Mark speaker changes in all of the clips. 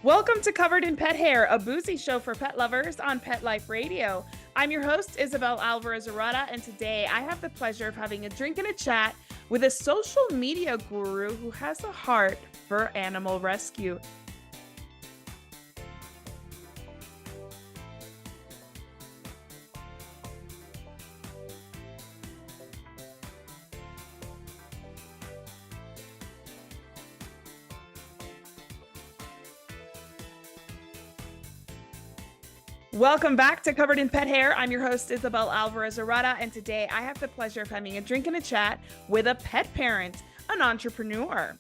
Speaker 1: Welcome to Covered in Pet Hair, a boozy show for pet lovers on Pet Life Radio. I'm your host, Isabel Alvarez Arata, and today I have the pleasure of having a drink and a chat with a social media guru who has a heart for animal rescue. Welcome back to Covered in Pet Hair. I'm your host, Isabel Alvarez Arata, and today I have the pleasure of having a drink and a chat with a pet parent, an entrepreneur.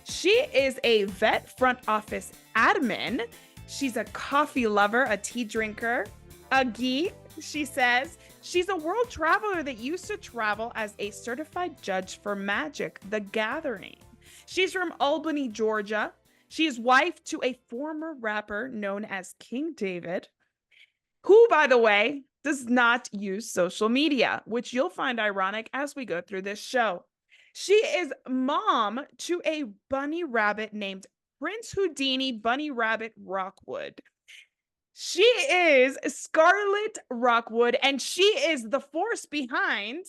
Speaker 1: She is a vet front office admin. She's a coffee lover, a tea drinker, a geek, she says. She's a world traveler that used to travel as a certified judge for Magic: The Gathering. She's from Albany, Georgia. She is wife to a former rapper known as King David, who, by the way, does not use social media, which you'll find ironic as we go through this show. She is mom to a bunny rabbit named Prince Houdini Bunny Rabbit Rockwood. She is Skarlet Rockwood, and she is the force behind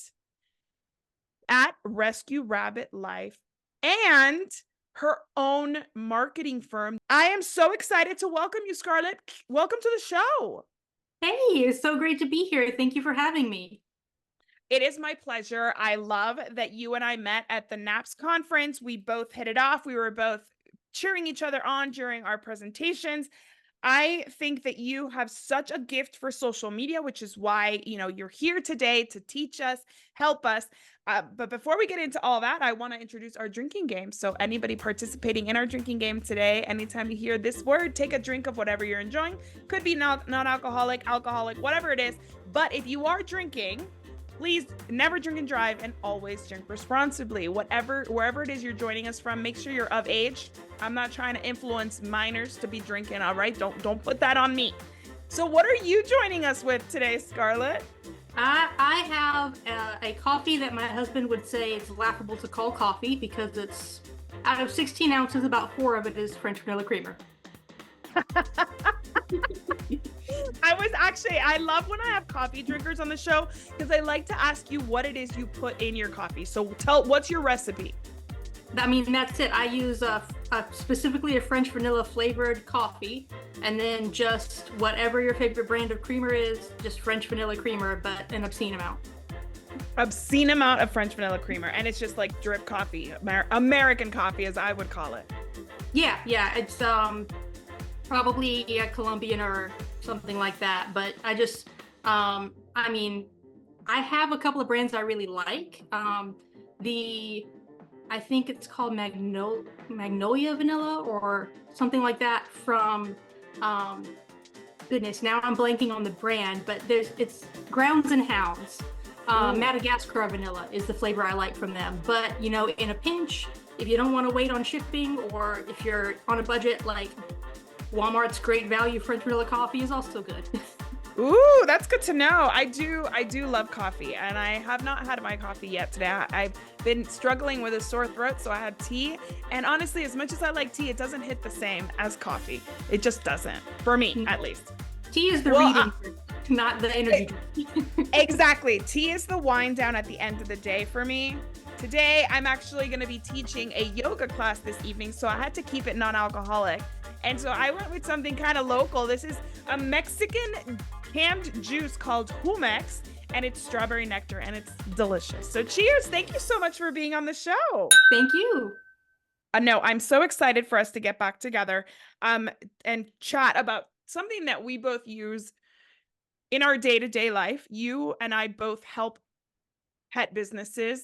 Speaker 1: at Rescue Rabbit Life and her own marketing firm. I am so excited to welcome you, Skarlet. Welcome to the show.
Speaker 2: Hey, it's so great to be here. Thank you for having me.
Speaker 1: It is my pleasure. I love that you and I met at the NAPS conference. We both hit it off. We were both cheering each other on during our presentations. I think that you have such a gift for social media, which is why, you're here today to teach us, help us. But before we get into all that, I want to introduce our drinking game. So anybody participating in our drinking game today, anytime you hear this word, take a drink of whatever you're enjoying. Could be non-alcoholic, alcoholic, whatever it is. But if you are drinking, please never drink and drive, and always drink responsibly. Wherever it is you're joining us from, make sure you're of age. I'm not trying to influence minors to be drinking, all right? Don't put that on me. So what are you joining us with today, Skarlet?
Speaker 2: I have a coffee that my husband would say it's laughable to call coffee because it's out of 16 ounces, about 4 of it is French vanilla creamer.
Speaker 1: I love when I have coffee drinkers on the show because I like to ask you what it is you put in your coffee. So what's your recipe?
Speaker 2: That's it. I use specifically a French vanilla flavored coffee, and then just whatever your favorite brand of creamer is, just French vanilla creamer, but an obscene amount.
Speaker 1: Obscene amount of French vanilla creamer, and it's just like drip coffee, American coffee, as I would call it.
Speaker 2: Yeah, it's probably a Colombian or something like that, but I just I have a couple of brands I really like. I think it's called Magnolia Vanilla or something like that from goodness, now I'm blanking on the brand, but it's Grounds and Hounds. Madagascar Vanilla is the flavor I like from them, but in a pinch, if you don't want to wait on shipping, or if you're on a budget, like Walmart's great value French vanilla coffee is also good.
Speaker 1: Ooh, that's good to know. I do love coffee, and I have not had my coffee yet today. I've been struggling with a sore throat, so I had tea. And honestly, as much as I like tea, it doesn't hit the same as coffee. It just doesn't, for me, at least.
Speaker 2: Tea is the reading, not the energy drink.
Speaker 1: Exactly. Tea is the wind down at the end of the day for me. Today, I'm actually going to be teaching a yoga class this evening, so I had to keep it non-alcoholic. And so I went with something kind of local. This is a Mexican canned juice called Humex, and it's strawberry nectar, and it's delicious. So cheers. Thank you so much for being on the show.
Speaker 2: Thank you.
Speaker 1: No, I'm so excited for us to get back together and chat about something that we both use in our day-to-day life. You and I both help pet businesses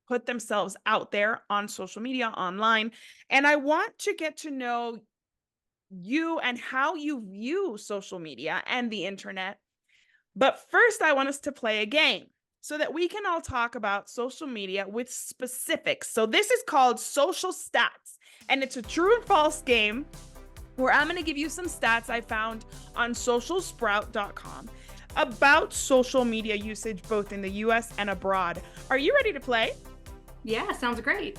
Speaker 1: put themselves out there on social media, online. And I want to get to know you and how you view social media and the internet. But first, I want us to play a game so that we can all talk about social media with specifics. So this is called Social Stats, and it's a true and false game where I'm going to give you some stats I found on socialsprout.com about social media usage both in the US and abroad. Are you ready to play?
Speaker 2: Yeah, sounds great.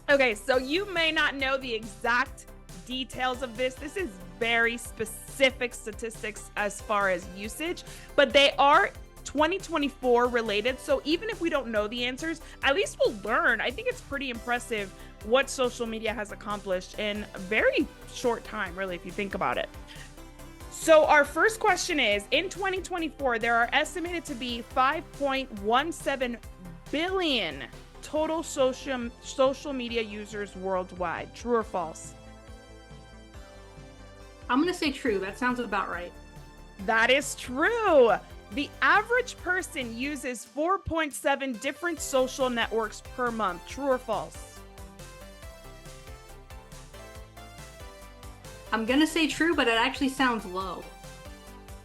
Speaker 1: Okay, so you may not know the exact details of this. This is very specific statistics as far as usage, but they are 2024 related. So even if we don't know the answers, at least we'll learn. I think it's pretty impressive what social media has accomplished in a very short time, really, if you think about it. So our first question is, in 2024, there are estimated to be 5.17 billion total social media users worldwide. True or false?
Speaker 2: I'm going to say true. That sounds about right.
Speaker 1: That is true. The average person uses 4.7 different social networks per month. True or false?
Speaker 2: I'm going to say true, but it actually sounds low.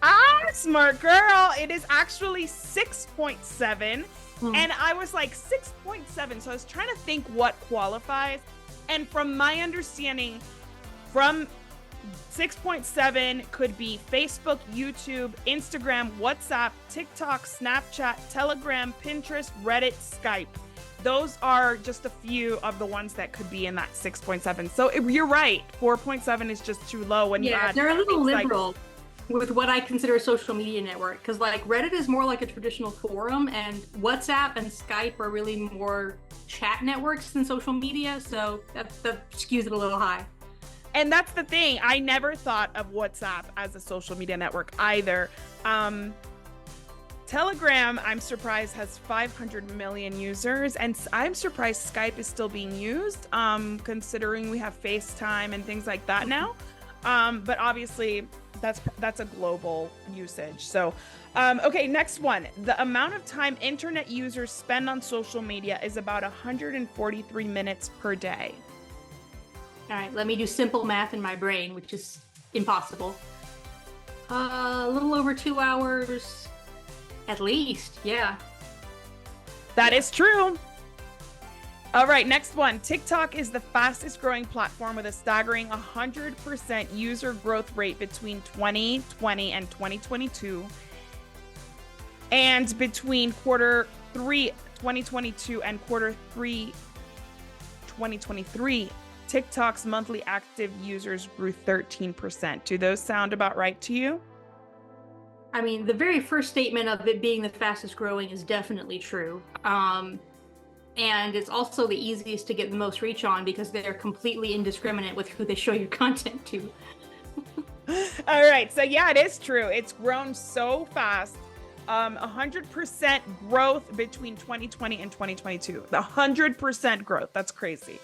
Speaker 1: Ah, smart girl. It is actually 6.7. And I was like 6.7. So I was trying to think what qualifies. And from my understanding, from 6.7 could be Facebook, YouTube, Instagram, WhatsApp, TikTok, Snapchat, Telegram, Pinterest, Reddit, Skype. Those are just a few of the ones that could be in that 6.7. So you're right. 4.7 is just too low when you add.
Speaker 2: They're a little liberal with what I consider a social media network, because like Reddit is more like a traditional forum, and WhatsApp and Skype are really more chat networks than social media. So that skews it a little high.
Speaker 1: And that's the thing. I never thought of WhatsApp as a social media network either. Telegram, I'm surprised, has 500 million users, and I'm surprised Skype is still being used, considering we have FaceTime and things like that now. But obviously, that's a global usage. So, okay, next one. The amount of time internet users spend on social media is about 143 minutes per day.
Speaker 2: All right, let me do simple math in my brain, which is impossible. A little over 2 hours. At least, yeah.
Speaker 1: That is true. All right, next one. TikTok is the fastest growing platform with a staggering 100% user growth rate between 2020 and 2022. And between quarter 3 2022 and quarter 3 2023, TikTok's monthly active users grew 13%. Do those sound about right to you?
Speaker 2: I mean, the very first statement of it being the fastest growing is definitely true. And it's also the easiest to get the most reach on because they're completely indiscriminate with who they show your content to.
Speaker 1: All right. So yeah, it is true. It's grown so fast. 100% growth between 2020 and 2022. The 100% growth. That's crazy.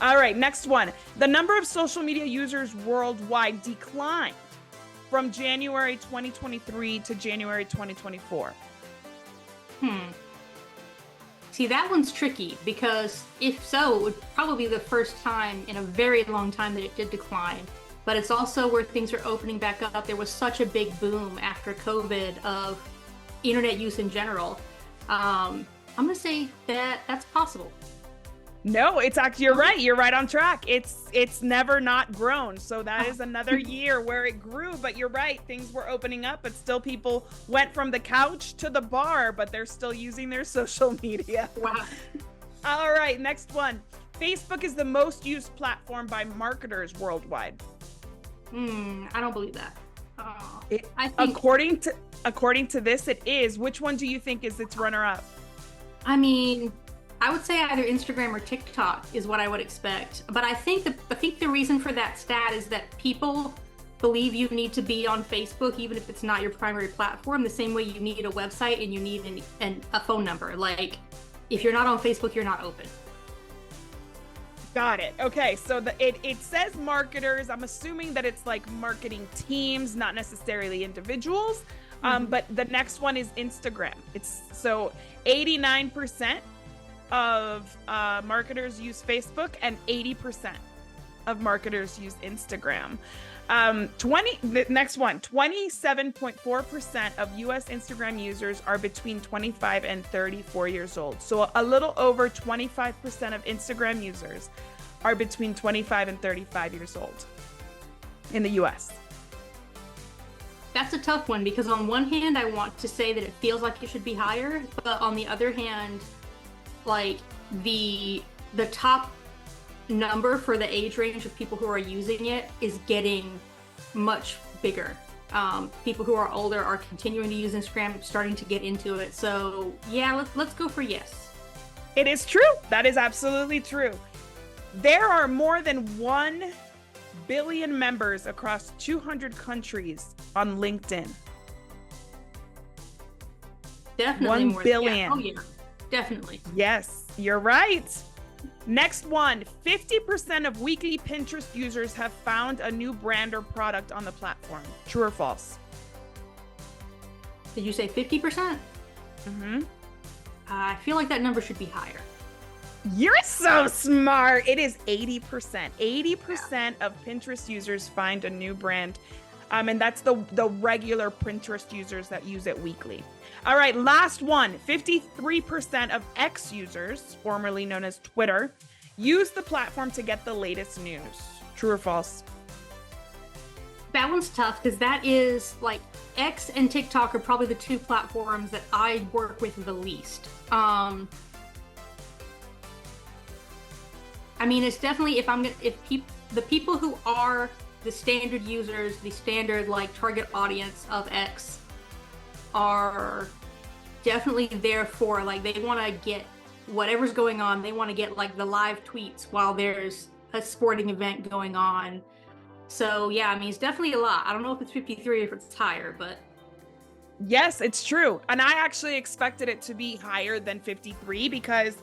Speaker 1: All right. Next one. The number of social media users worldwide declined from January 2023 to January 2024.
Speaker 2: See, that one's tricky because if so, it would probably be the first time in a very long time that it did decline. But it's also where things are opening back up. There was such a big boom after COVID of internet use in general. I'm gonna say that that's possible.
Speaker 1: No, it's actually, you're right. You're right on track. It's never not grown. So that is another year where it grew, but you're right. Things were opening up, but still people went from the couch to the bar, but they're still using their social media.
Speaker 2: Wow.
Speaker 1: All right, next one. Facebook is the most used platform by marketers worldwide.
Speaker 2: I don't believe that.
Speaker 1: I think according to this, it is. Which one do you think is its runner-up?
Speaker 2: I mean, I would say either Instagram or TikTok is what I would expect. But I think the reason for that stat is that people believe you need to be on Facebook even if it's not your primary platform, the same way you need a website and you need a phone number. Like, if you're not on Facebook, you're not open.
Speaker 1: Got it. Okay, so it says marketers. I'm assuming that it's like marketing teams, not necessarily individuals. But the next one is Instagram. It's so 89% of marketers use Facebook and 80% of marketers use Instagram. The next one, 27.4% of US Instagram users are between 25 and 34 years old. So a little over 25% of Instagram users are between 25 and 35 years old in the US.
Speaker 2: That's a tough one because on one hand, I want to say that it feels like it should be higher, but on the other hand, like the top number for the age range of people who are using it is getting much bigger. People who are older are continuing to use Instagram, starting to get into it. So yeah, let's go for yes.
Speaker 1: It is true. That is absolutely true. There are more than 1 billion members across 200 countries on LinkedIn.
Speaker 2: Definitely
Speaker 1: 1
Speaker 2: more.
Speaker 1: billion.
Speaker 2: Yeah. Oh yeah, definitely.
Speaker 1: Yes, you're right. Next one, 50% of weekly Pinterest users have found a new brand or product on the platform. True or false?
Speaker 2: Did you say 50%?
Speaker 1: Mm-hmm.
Speaker 2: I feel like that number should be higher.
Speaker 1: You're so smart. It is 80%. 80% of Pinterest users find a new brand. And that's the regular Pinterest users that use it weekly. All right, last one. 53% of X users, formerly known as Twitter, use the platform to get the latest news. True or false?
Speaker 2: That one's tough because that is like X and TikTok are probably the 2 platforms that I work with the least. I mean, it's definitely the people who are the standard users, the standard like target audience of X are definitely there for like they want to get whatever's going on. They want to get like the live tweets while there's a sporting event going on. So yeah, I mean, it's definitely a lot. I don't know if it's 53 or if it's higher, but
Speaker 1: yes, it's true. And I actually expected it to be higher than 53 because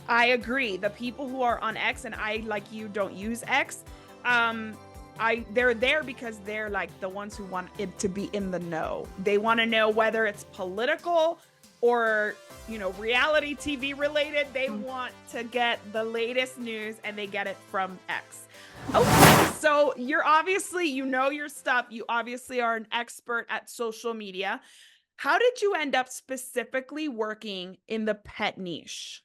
Speaker 1: I agree. The people who are on X, and I, like you, don't use X, they're there because they're like the ones who want it to be in the know. They want to know whether it's political or, reality TV related. They want to get the latest news and they get it from X. Okay, so you're obviously, your stuff. You obviously are an expert at social media. How did you end up specifically working in the pet niche?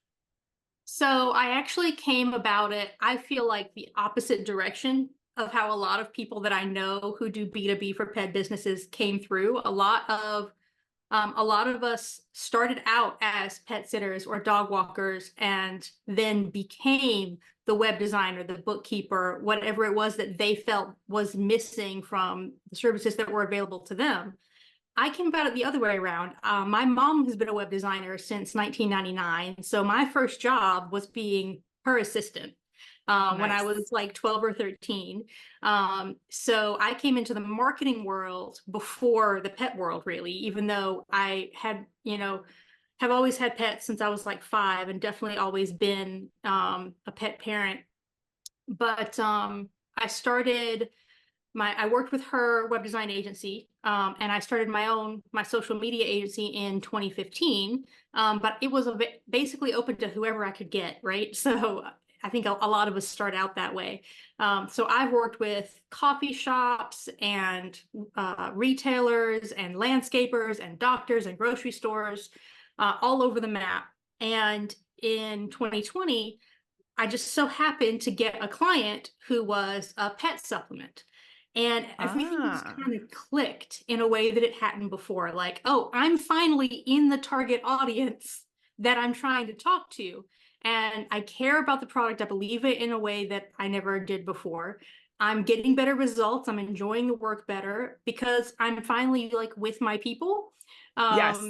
Speaker 2: so I actually came about it, I feel like the opposite direction of how a lot of people that I know who do B2B for pet businesses came through. A lot of us started out as pet sitters or dog walkers and then became the web designer, the bookkeeper, whatever it was that they felt was missing from the services that were available to them. I came about it the other way around. My mom has been a web designer since 1999. So my first job was being her assistant when I was like 12 or 13. So I came into the marketing world before the pet world, really, even though I had, have always had pets since I was like 5 and definitely always been a pet parent. But I worked with her web design agency, and I started my social media agency in 2015. But it was basically open to whoever I could get, right? So I think a lot of us start out that way. So I've worked with coffee shops and retailers and landscapers and doctors and grocery stores all over the map. And in 2020, I just so happened to get a client who was a pet supplement. And everything just kind of clicked in a way that it hadn't before. Like, oh, I'm finally in the target audience that I'm trying to talk to. And I care about the product. I believe it in a way that I never did before. I'm getting better results. I'm enjoying the work better because I'm finally like with my people.
Speaker 1: Yes.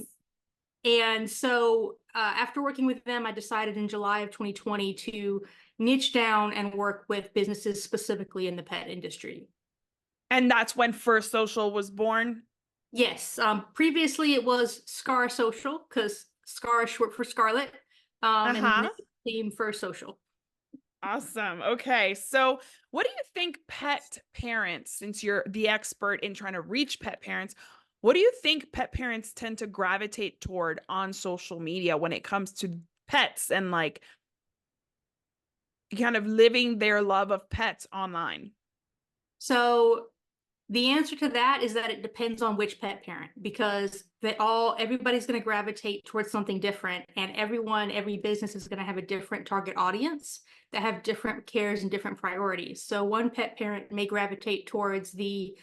Speaker 2: And so after working with them, I decided in July of 2020 to niche down and work with businesses specifically in the pet industry.
Speaker 1: And that's when First Social was born?
Speaker 2: Yes. Previously, it was Scar Social because Scar is short for Scarlet. And then it became First Social.
Speaker 1: Awesome. Okay. So what do you think pet parents, since you're the expert in trying to reach pet parents, what do you think pet parents tend to gravitate toward on social media when it comes to pets and like kind of living their love of pets online?
Speaker 2: So the answer to that is that it depends on which pet parent, because everybody's going to gravitate towards something different, and every business is going to have a different target audience that have different cares and different priorities. So one pet parent may gravitate towards the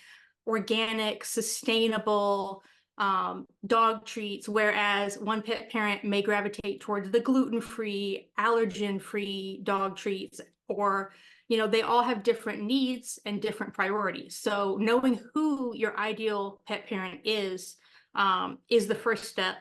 Speaker 2: organic, sustainable dog treats, whereas one pet parent may gravitate towards the gluten-free, allergen-free dog treats. or, they all have different needs and different priorities. So knowing who your ideal pet parent is the first step.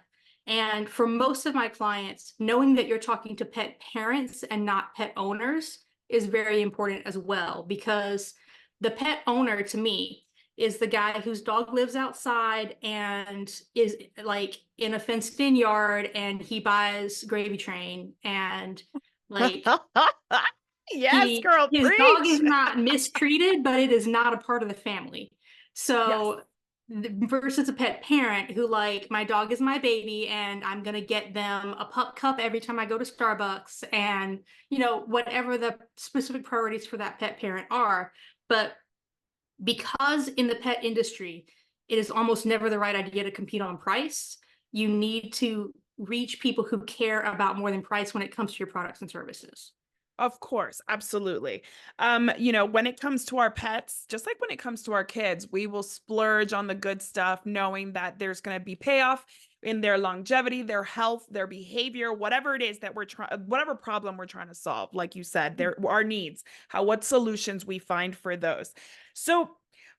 Speaker 2: And for most of my clients, knowing that you're talking to pet parents and not pet owners is very important as well, because the pet owner to me is the guy whose dog lives outside and is like in a fenced in yard, and he buys Gravy Train, and like
Speaker 1: Yes, girl,
Speaker 2: his dog
Speaker 1: preach.
Speaker 2: is not mistreated, but it is not a part of the family.
Speaker 1: Yes.
Speaker 2: So versus a pet parent who, like, my dog is my baby and I'm going to get them a pup cup every time I go to Starbucks, and whatever the specific priorities for that pet parent are. But because in the pet industry it is almost never the right idea to compete on price, you need to reach people who care about more than price when it comes to your products and services.
Speaker 1: Of course, absolutely. When it comes to our pets, just like when it comes to our kids, we will splurge on the good stuff, knowing that there's going to be payoff in their longevity, their health, their behavior, whatever it is that we're trying, whatever problem we're trying to solve. Like you said, there our needs, what solutions we find for those. So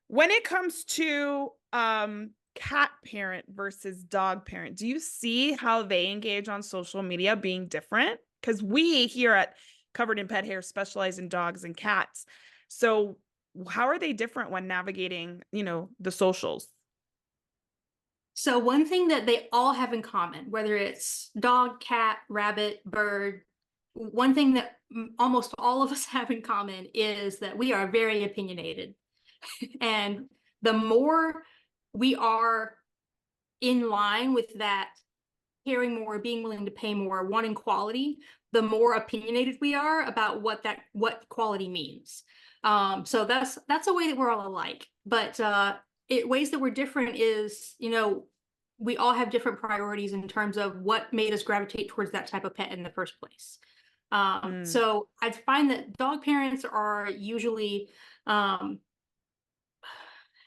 Speaker 1: when it comes to cat parent versus dog parent, do you see how they engage on social media being different? Because we here at Covered in Pet Hair specialize in dogs and cats. So how are they different when navigating, the socials?
Speaker 2: So one thing that they all have in common, whether it's dog, cat, rabbit, bird, one thing that almost all of us have in common is that we are very opinionated. And the more we are in line with that, caring more, being willing to pay more, wanting quality, the more opinionated we are about what quality means. So that's a way that we're all alike. But ways that we're different is, we all have different priorities in terms of what made us gravitate towards that type of pet in the first place. So I find that dog parents are usually, how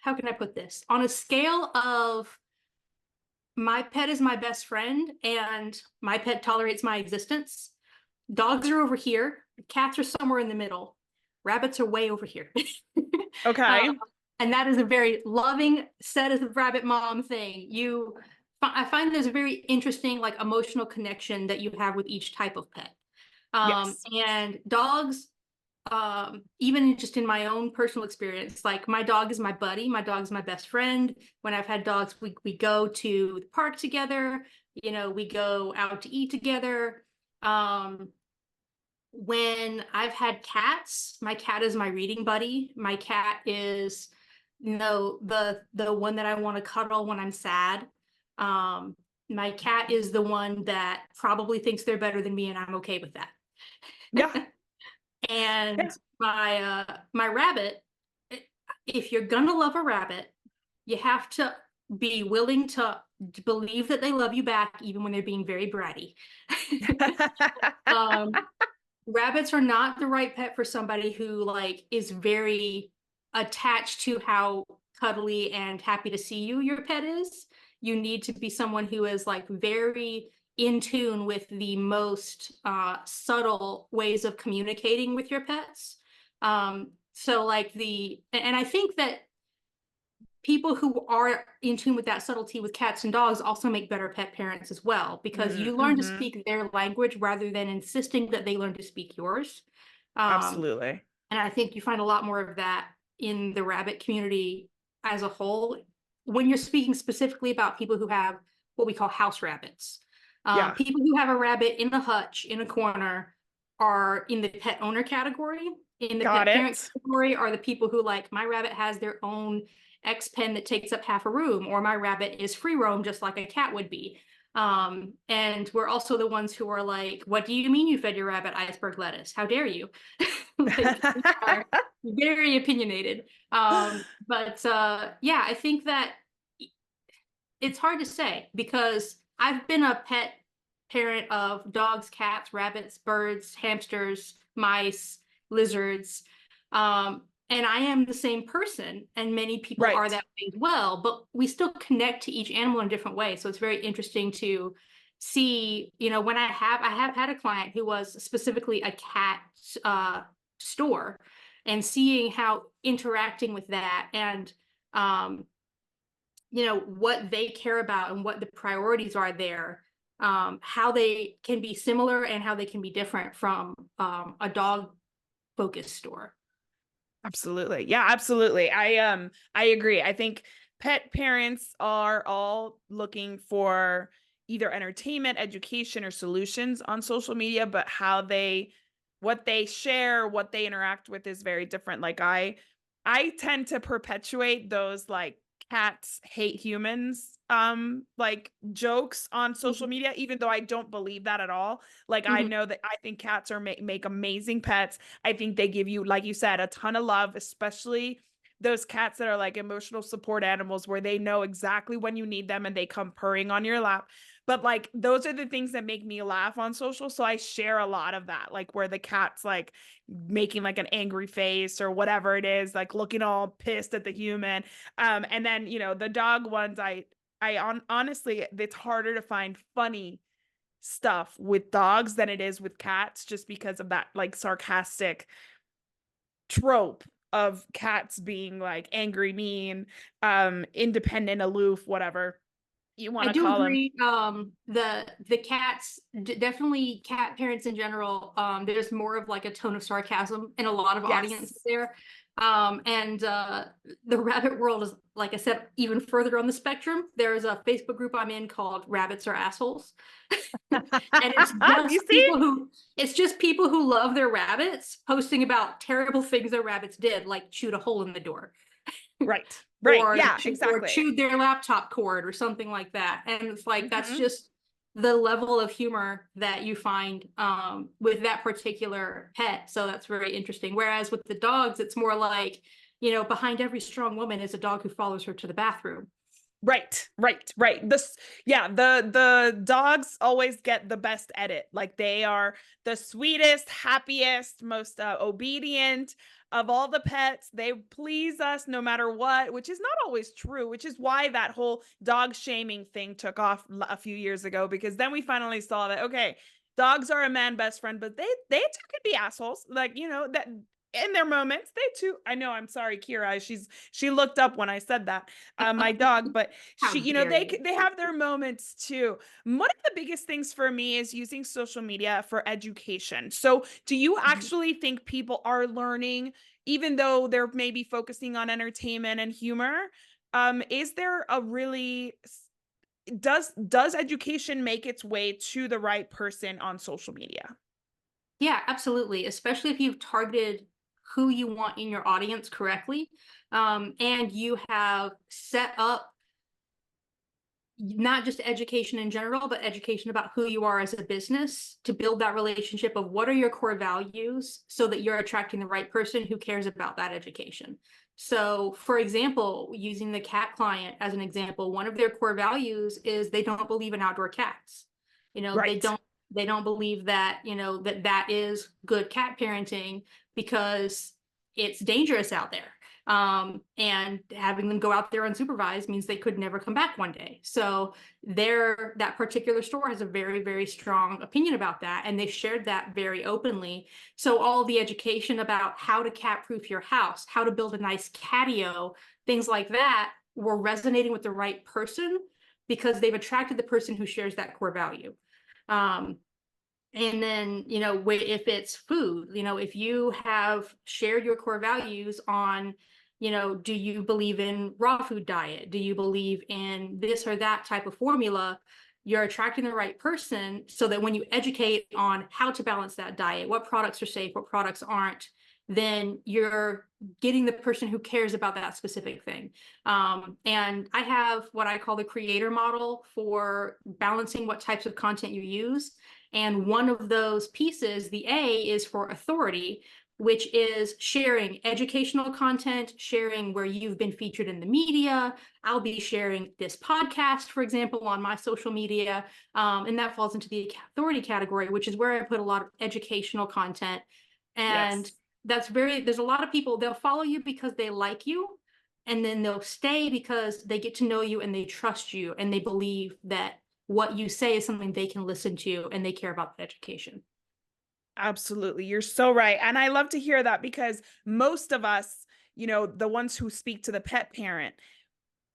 Speaker 2: can I put this? On a scale of my pet is my best friend and my pet tolerates my existence, dogs are over here, cats are somewhere in the middle, rabbits are way over here.
Speaker 1: Okay.
Speaker 2: And that is a very loving set as a rabbit mom thing. I find there's a very interesting, like, emotional connection that you have with each type of pet.
Speaker 1: Yes.
Speaker 2: And dogs, even just in my own personal experience, like, my dog is my buddy, my dog is my best friend. When I've had dogs, we go to the park together, we go out to eat together. When I've had cats, my cat is my reading buddy. My cat is, the one that I want to cuddle when I'm sad. My cat is the one that probably thinks they're better than me, and I'm okay with that.
Speaker 1: Yeah.
Speaker 2: And my rabbit, if you're gonna love a rabbit, you have to be willing to believe that they love you back, even when they're being very bratty. Rabbits are not the right pet for somebody who, like, is very attached to how cuddly and happy to see your pet is. You need to be someone who is, like, very in tune with the most subtle ways of communicating with your pets. So like and I think that people who are in tune with that subtlety with cats and dogs also make better pet parents as well, because you learn to speak their language rather than insisting that they learn to speak yours.
Speaker 1: Absolutely.
Speaker 2: And I think you find a lot more of that in the rabbit community as a whole, when you're speaking specifically about people who have what we call house rabbits.
Speaker 1: Yeah.
Speaker 2: People who have a rabbit in a hutch in a corner are in the pet owner category. In the pet parent category are the people who, like, my rabbit has their own X pen that takes up half a room, or my rabbit is free roam just like a cat would be. And we're also the ones who are like, what do you mean you fed your rabbit iceberg lettuce? How dare you? Like, are very opinionated. But yeah, I think that it's hard to say, because I've been a pet parent of dogs, cats, rabbits, birds, hamsters, mice, lizards. And I am the same person, and many people are that way as well, but we still connect to each animal in a different way. So it's very interesting to see, when I have had a client who was specifically a cat store and seeing how interacting with that and what they care about and what the priorities are there, how they can be similar and how they can be different from a dog focused store.
Speaker 1: Absolutely. Yeah, absolutely. I agree. I think pet parents are all looking for either entertainment, education, or solutions on social media, but what they share, what they interact with is very different. Like I tend to perpetuate those like cats hate humans like jokes on social media, even though I don't believe that at all. Like I
Speaker 2: Mhm.
Speaker 1: know that I think cats are make amazing pets. I think they give you, like you said, a ton of love, especially those cats that are like emotional support animals where they know exactly when you need them and they come purring on your lap. But like those are the things that make me laugh on social. So I share a lot of that, like where the cat's like making like an angry face or whatever it is, like looking all pissed at the human. And then, the dog ones, honestly, it's harder to find funny stuff with dogs than it is with cats, just because of that like sarcastic trope of cats being like angry, mean, independent, aloof, whatever you want
Speaker 2: I
Speaker 1: to
Speaker 2: do
Speaker 1: call them.
Speaker 2: agree. The cats, definitely cat parents in general. There's more of like a tone of sarcasm in a lot of audiences
Speaker 1: Yes.
Speaker 2: there. And the rabbit world is, like I said, even further on the spectrum. There's a Facebook group I'm in called "Rabbits Are Assholes," and
Speaker 1: You see?
Speaker 2: it's just people who love their rabbits posting about terrible things their rabbits did, like chewed a hole in the door
Speaker 1: Right. Right. Yeah,
Speaker 2: or
Speaker 1: exactly.
Speaker 2: chewed their laptop cord or something like that. And it's like that's
Speaker 1: Hmm.
Speaker 2: just the level of humor that you find with that particular pet. So that's very interesting. Whereas with the dogs, it's more like, behind every strong woman is a dog who follows her to the bathroom.
Speaker 1: Right, right, right. Yeah, the dogs always get the best edit. Like they are the sweetest, happiest, most obedient of all the pets. They please us no matter what, which is not always true, which is why that whole dog shaming thing took off a few years ago, because then we finally saw that, okay, dogs are a man best friend, but they too can be assholes. Like, that in their moments, they too. I know, I'm sorry, Kira. She looked up when I said that, my dog, but
Speaker 2: How dare you?
Speaker 1: they have their moments too. One of the biggest things for me is using social media for education. So do you actually think people are learning, even though they're maybe focusing on entertainment and humor? Is there a really does education make its way to the right person on social media?
Speaker 2: Yeah, absolutely. Especially if you've targeted who you want in your audience correctly, and you have set up not just education in general, but education about who you are as a business to build that relationship of what are your core values so that you're attracting the right person who cares about that education. So, for example, using the cat client as an example, one of their core values is they don't believe in outdoor cats. You know, they
Speaker 1: Right.
Speaker 2: don't they don't believe that, that is good cat parenting because it's dangerous out there, and having them go out there unsupervised means they could never come back one day. So that particular store has a very, very strong opinion about that, and they shared that very openly. So all the education about how to cat proof your house, how to build a nice catio, things like that were resonating with the right person because they've attracted the person who shares that core value. um, and then, if it's food, if you have shared your core values on, do you believe in raw food diet? Do you believe in this or that type of formula? You're attracting the right person so that when you educate on how to balance that diet, what products are safe, what products aren't, then you're getting the person who cares about that specific thing. And I have what I call the creator model for balancing what types of content you use. And one of those pieces, the A, is for authority, which is sharing educational content, sharing where you've been featured in the media. I'll be sharing this podcast, for example, on my social media. And that falls into the authority category, which is where I put a lot of educational content. And
Speaker 1: Yes.
Speaker 2: there's a lot of people, they'll follow you because they like you. And then they'll stay because they get to know you and they trust you and they believe that what you say is something they can listen to and they care about the education.
Speaker 1: Absolutely. You're so right. And I love to hear that because most of us, the ones who speak to the pet parent,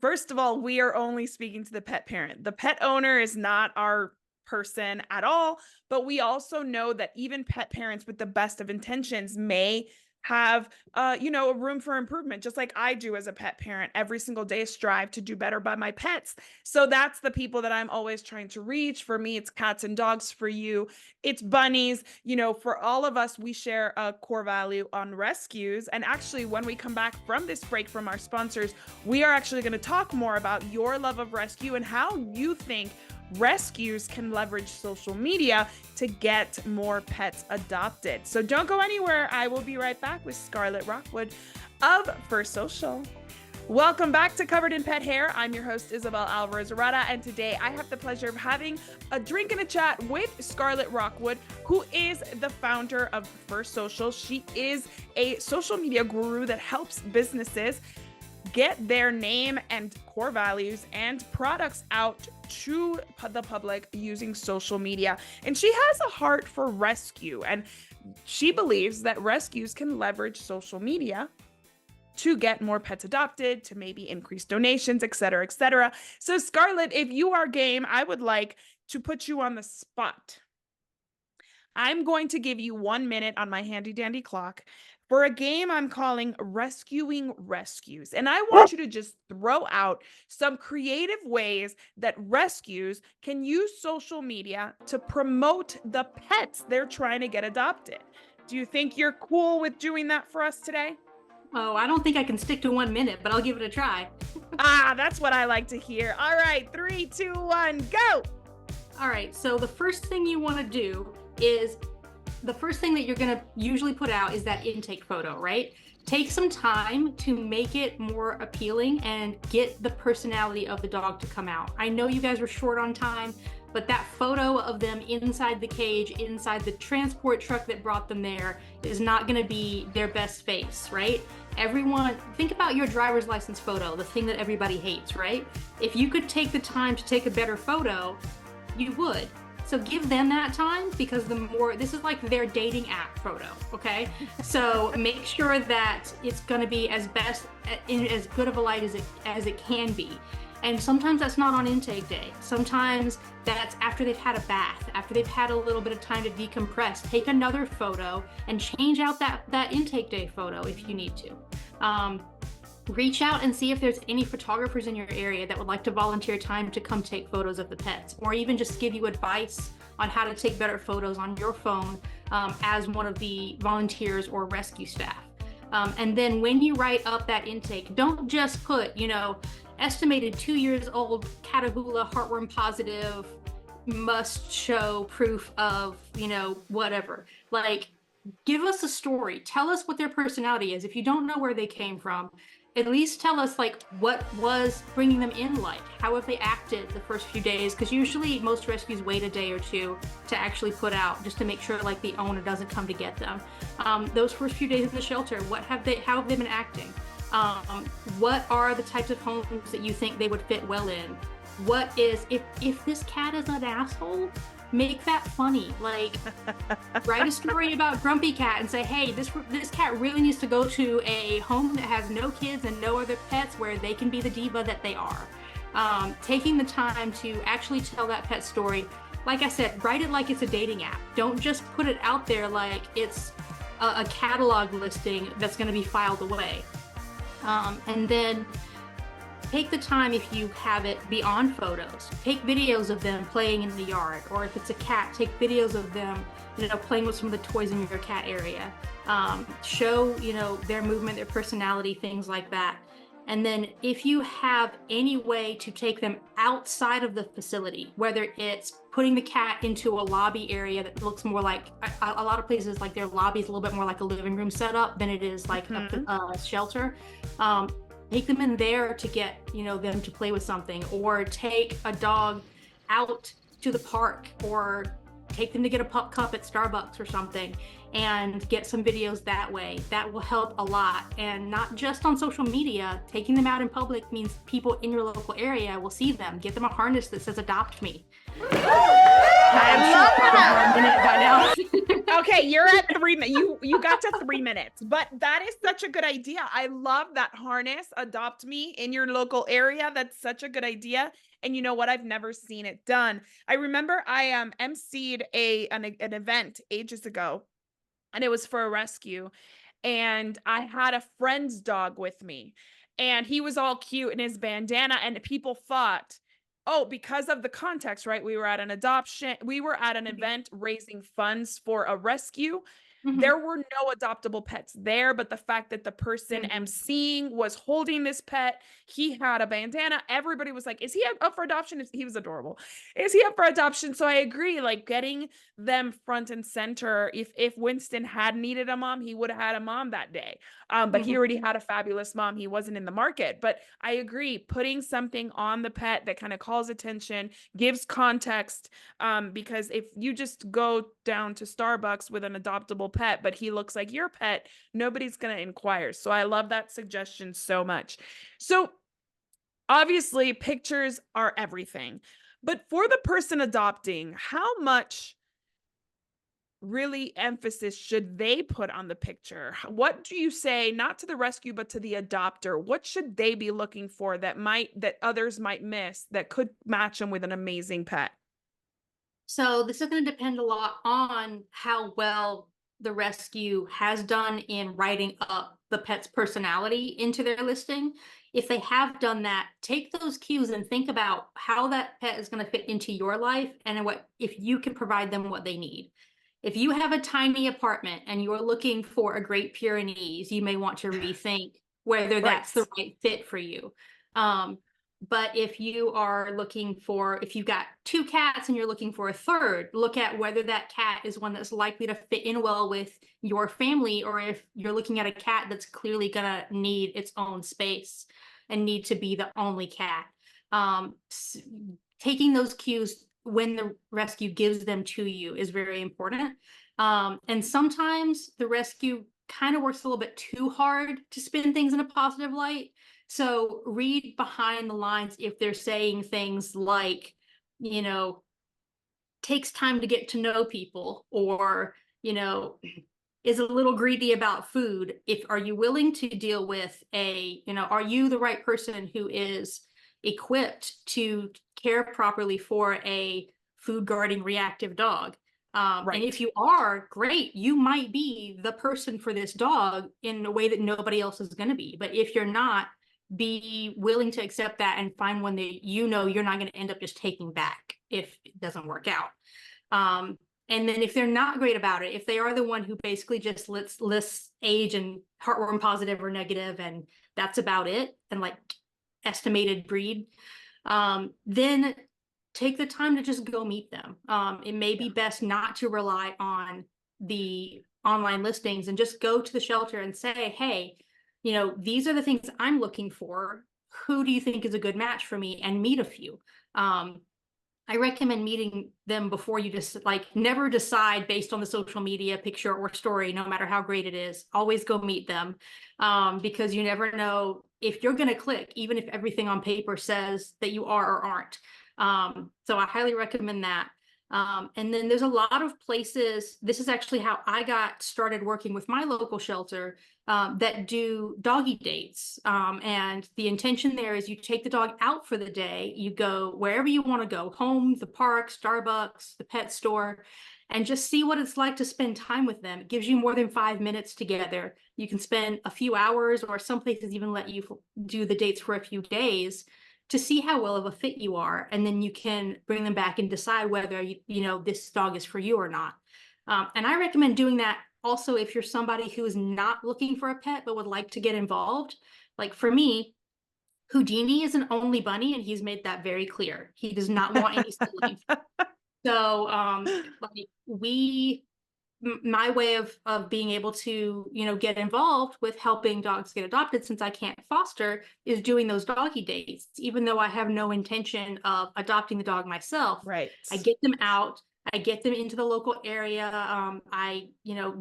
Speaker 1: first of all, we are only speaking to the pet parent. The pet owner is not our person at all, but we also know that even pet parents with the best of intentions may have a room for improvement, just like I do as a pet parent. Every single day strive to do better by my pets. So that's the people that I'm always trying to reach. For me, it's cats and dogs. For you, it's bunnies. For all of us, we share a core value on rescues. And actually, when we come back from this break from our sponsors, we are actually going to talk more about your love of rescue and how you think rescues can leverage social media to get more pets adopted. So don't go anywhere. I will be right back with Skarlet Rockwood of Fur Social. Welcome back to Covered in Pet Hair. I'm your host, Isabel Alvarez Arata, and today I have the pleasure of having a drink and a chat with Skarlet Rockwood, who is the founder of Fur Social. She is a social media guru that helps businesses get their name and core values and products out to the public using social media. And she has a heart for rescue, and she believes that rescues can leverage social media to get more pets adopted, to maybe increase donations, et cetera, et cetera. So Skarlet, if you are game, I would like to put you on the spot. I'm going to give you 1 minute on my handy dandy clock for a game I'm calling Rescuing Rescues. And I want you to just throw out some creative ways that rescues can use social media to promote the pets they're trying to get adopted. Do you think you're cool with doing that for us today?
Speaker 2: Oh, I don't think I can stick to 1 minute, but I'll give it a try.
Speaker 1: That's what I like to hear. All right, 3, 2, 1, go.
Speaker 2: All right, so the first thing you want to do is the first thing that you're going to usually put out is that intake photo, right? Take some time to make it more appealing and get the personality of the dog to come out. I know you guys were short on time, but that photo of them inside the cage, inside the transport truck that brought them there, is not going to be their best face, right? Everyone, think about your driver's license photo, the thing that everybody hates, right? If you could take the time to take a better photo, you would. So give them that time, because this is like their dating app photo, okay? So make sure that it's gonna be as good of a light as it can be. And sometimes that's not on intake day. Sometimes that's after they've had a bath, after they've had a little bit of time to decompress. Take another photo and change out that intake day photo if you need to. Reach out and see if there's any photographers in your area that would like to volunteer time to come take photos of the pets, or even just give you advice on how to take better photos on your phone as one of the volunteers or rescue staff. And then when you write up that intake, don't just put, estimated 2 years old, Catahoula, heartworm positive, must show proof of, whatever. Like, give us a story. Tell us what their personality is. If you don't know where they came from, at least tell us like what was bringing them in like. How have they acted the first few days? Because usually most rescues wait a day or two to actually put out, just to make sure like the owner doesn't come to get them. Those first few days in the shelter, how have they been acting? What are the types of homes that you think they would fit well in? What is, if this cat is an asshole, make that funny. Like, write a story about Grumpy Cat and say, hey, this cat really needs to go to a home that has no kids and no other pets, where they can be the diva that they are. Taking the time to actually tell that pet story. Like I said, write it like it's a dating app. Don't just put it out there like it's a catalog listing that's going to be filed away. And then take the time, if you have it, beyond photos. Take videos of them playing in the yard, or if it's a cat, take videos of them, playing with some of the toys in your cat area. Show, their movement, their personality, things like that. And then if you have any way to take them outside of the facility, whether it's putting the cat into a lobby area that looks more like, a lot of places, like their lobby is a little bit more like a living room setup than it is like a shelter. Take them in there to get, them to play with something, or take a dog out to the park, or take them to get a pup cup at Starbucks or something, and get some videos that way. That will help a lot. And not just on social media, taking them out in public means people in your local area will see them. Get them a harness that says "Adopt Me."
Speaker 1: I
Speaker 2: I'm
Speaker 1: love
Speaker 2: sure
Speaker 1: that.
Speaker 2: over a minute by now.
Speaker 1: Okay, you're at 3 minutes. You got to 3 minutes, but that is such a good idea. I love that harness. Adopt Me in your local area. That's such a good idea. And you know what? I've never seen it done. I remember I emceed an event ages ago, and it was for a rescue. And I had a friend's dog with me, and he was all cute in his bandana. And people thought, oh, because of the context, right? We were at an event raising funds for a rescue.
Speaker 2: Mhm.
Speaker 1: There were no adoptable pets there, but the fact that the person
Speaker 2: Mhm.
Speaker 1: emceeing was holding this pet, he had a bandana. Everybody was like, is he up for adoption? He was adorable. Is he up for adoption? So I agree, like getting them front and center. If Winston had needed a mom, he would have had a mom that day. But he
Speaker 2: Mhm.
Speaker 1: already had a fabulous mom. He wasn't in the market. But I agree, putting something on the pet that kind of calls attention, gives context. Because if you just go down to Starbucks with an adoptable pet, but he looks like your pet, nobody's going to inquire. So I love that suggestion so much. So obviously, pictures are everything. But for the person adopting, how much really emphasis should they put on the picture? What do you say, not to the rescue, but to the adopter? What should they be looking for that others might miss that could match them with an amazing pet?
Speaker 2: So this is going to depend a lot on how well the rescue has done in writing up the pet's personality into their listing. If they have done that, take those cues and think about how that pet is going to fit into your life and what if you can provide them what they need. If you have a tiny apartment and you're looking for a Great Pyrenees, you may want to rethink whether
Speaker 1: Right.
Speaker 2: that's the right fit for you. Um, but if if you've got two cats and you're looking for a third, look at whether that cat is one that's likely to fit in well with your family, or if you're looking at a cat that's clearly going to need its own space and need to be the only cat. Um, Taking those cues when the rescue gives them to you is very important. And sometimes the rescue kind of works a little bit too hard to spin things in a positive light. So read behind the lines if they're saying things like, you know, takes time to get to know people, or, is a little greedy about food. If are you willing to deal with are you the right person who is equipped to care properly for a food guarding reactive dog? And
Speaker 1: Right.
Speaker 2: if you are, great, you might be the person for this dog in a way that nobody else is going to be. But if you're not, be willing to accept that and find one that you're not going to end up just taking back if it doesn't work out. And then if they're not great about it, if they are the one who basically just lists age and heartworm positive or negative, and that's about it, and like estimated breed, then take the time to just go meet them. It may be best not to rely on the online listings and just go to the shelter and say, hey, these are the things I'm looking for. Who do you think is a good match for me? And meet a few. I recommend meeting them before you just never decide based on the social media picture or story, no matter how great it is. Always go meet them, because you never know if you're going to click, even if everything on paper says that you are or aren't. So I highly recommend that. And then there's a lot of places. This is actually how I got started working with my local shelter, that do doggy dates. And the intention there is you take the dog out for the day, you go wherever you want to go, home, the park, Starbucks, the pet store, and just see what it's like to spend time with them. It gives you more than 5 minutes together. You can spend a few hours, or some places even let you do the dates for a few days to see how well of a fit you are. And then you can bring them back and decide whether this dog is for you or not. And I recommend doing that also if you're somebody who is not looking for a pet but would like to get involved. Like for me, Houdini is an only bunny, and he's made that very clear. He does not want any siblings. So my way of being able to get involved with helping dogs get adopted, since I can't foster, is doing those doggy dates. Even though I have no intention of adopting the dog myself,
Speaker 1: Right.
Speaker 2: I get them out, I get them into the local area. I,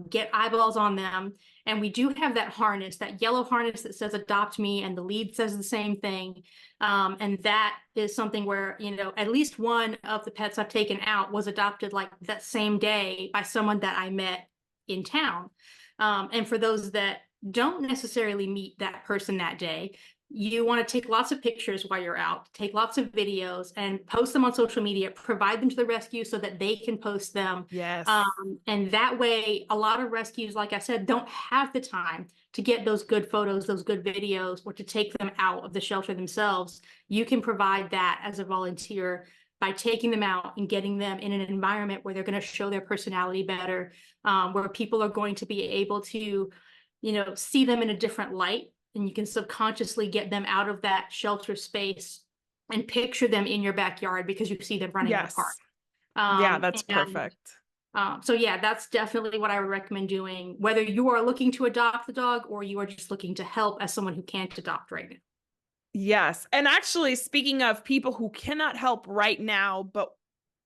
Speaker 2: get eyeballs on them. And we do have that harness, that yellow harness that says adopt me, and the lead says the same thing. And that is something where, at least one of the pets I've taken out was adopted like that same day by someone that I met in town. And for those that don't necessarily meet that person that day, you want to take lots of pictures while you're out, take lots of videos and post them on social media, provide them to the rescue so that they can post them.
Speaker 1: Yes.
Speaker 2: And that way, a lot of rescues, like I said, don't have the time to get those good photos, those good videos, or to take them out of the shelter themselves. You can provide that as a volunteer by taking them out and getting them in an environment where they're going to show their personality better, where people are going to be able to, see them in a different light. And you can subconsciously get them out of that shelter space and picture them in your backyard because you see them running in the park.
Speaker 1: Yeah, that's perfect.
Speaker 2: So yeah, that's definitely what I would recommend doing, whether you are looking to adopt the dog or you are just looking to help as someone who can't adopt right now.
Speaker 1: Yes. And actually, speaking of people who cannot help right now, but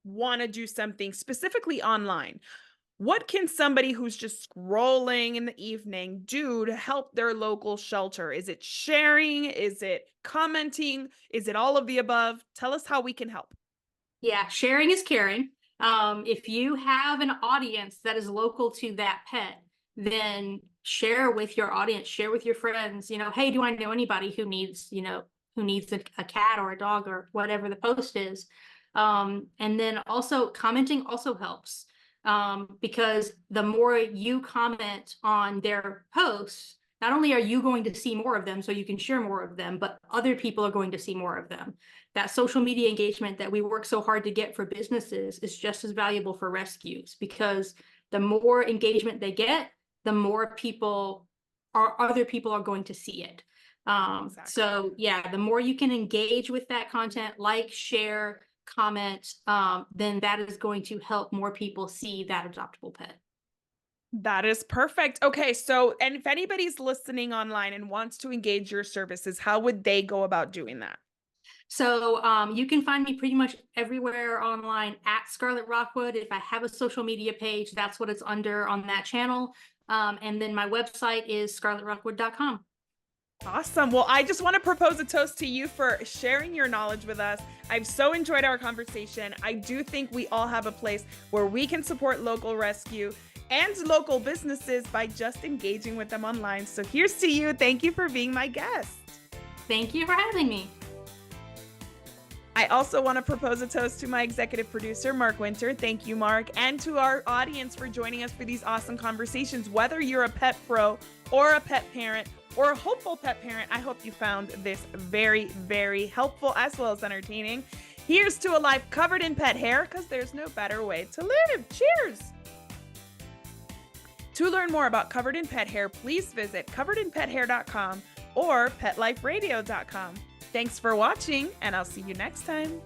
Speaker 1: want to do something specifically online, what can somebody who's just scrolling in the evening do to help their local shelter? Is it sharing? Is it commenting? Is it all of the above? Tell us how we can help.
Speaker 2: Yeah, sharing is caring. If you have an audience that is local to that pet, then share with your audience, share with your friends, hey, do I know anybody who needs, a cat or a dog or whatever the post is. And then also commenting also helps. Because the more you comment on their posts, not only are you going to see more of them so you can share more of them, but other people are going to see more of them. That social media engagement that we work so hard to get for businesses is just as valuable for rescues, because the more engagement they get, the more other people are going to see it.
Speaker 1: Exactly.
Speaker 2: So yeah, the more you can engage with that content, like, share, comment, then that is going to help more people see that adoptable pet.
Speaker 1: That is perfect. Okay, so and if anybody's listening online and wants to engage your services, how would they go about doing that?
Speaker 2: So you can find me pretty much everywhere online at Skarlet Rockwood. If I have a social media page, that's what it's under on that channel. And then my website is skarletrockwood.com.
Speaker 1: Awesome. Well, I just want to propose a toast to you for sharing your knowledge with us. I've so enjoyed our conversation. I do think we all have a place where we can support local rescue and local businesses by just engaging with them online. So here's to you. Thank you for being my guest.
Speaker 2: Thank you for having me.
Speaker 1: I also want to propose a toast to my executive producer, Mark Winter. Thank you, Mark. And to our audience for joining us for these awesome conversations. Whether you're a pet pro or a pet parent or a hopeful pet parent, I hope you found this very, very helpful as well as entertaining. Here's to a life covered in pet hair, because there's no better way to live. Cheers! To learn more about Covered in Pet Hair, please visit coveredinpethair.com or petliferadio.com. Thanks for watching, and I'll see you next time.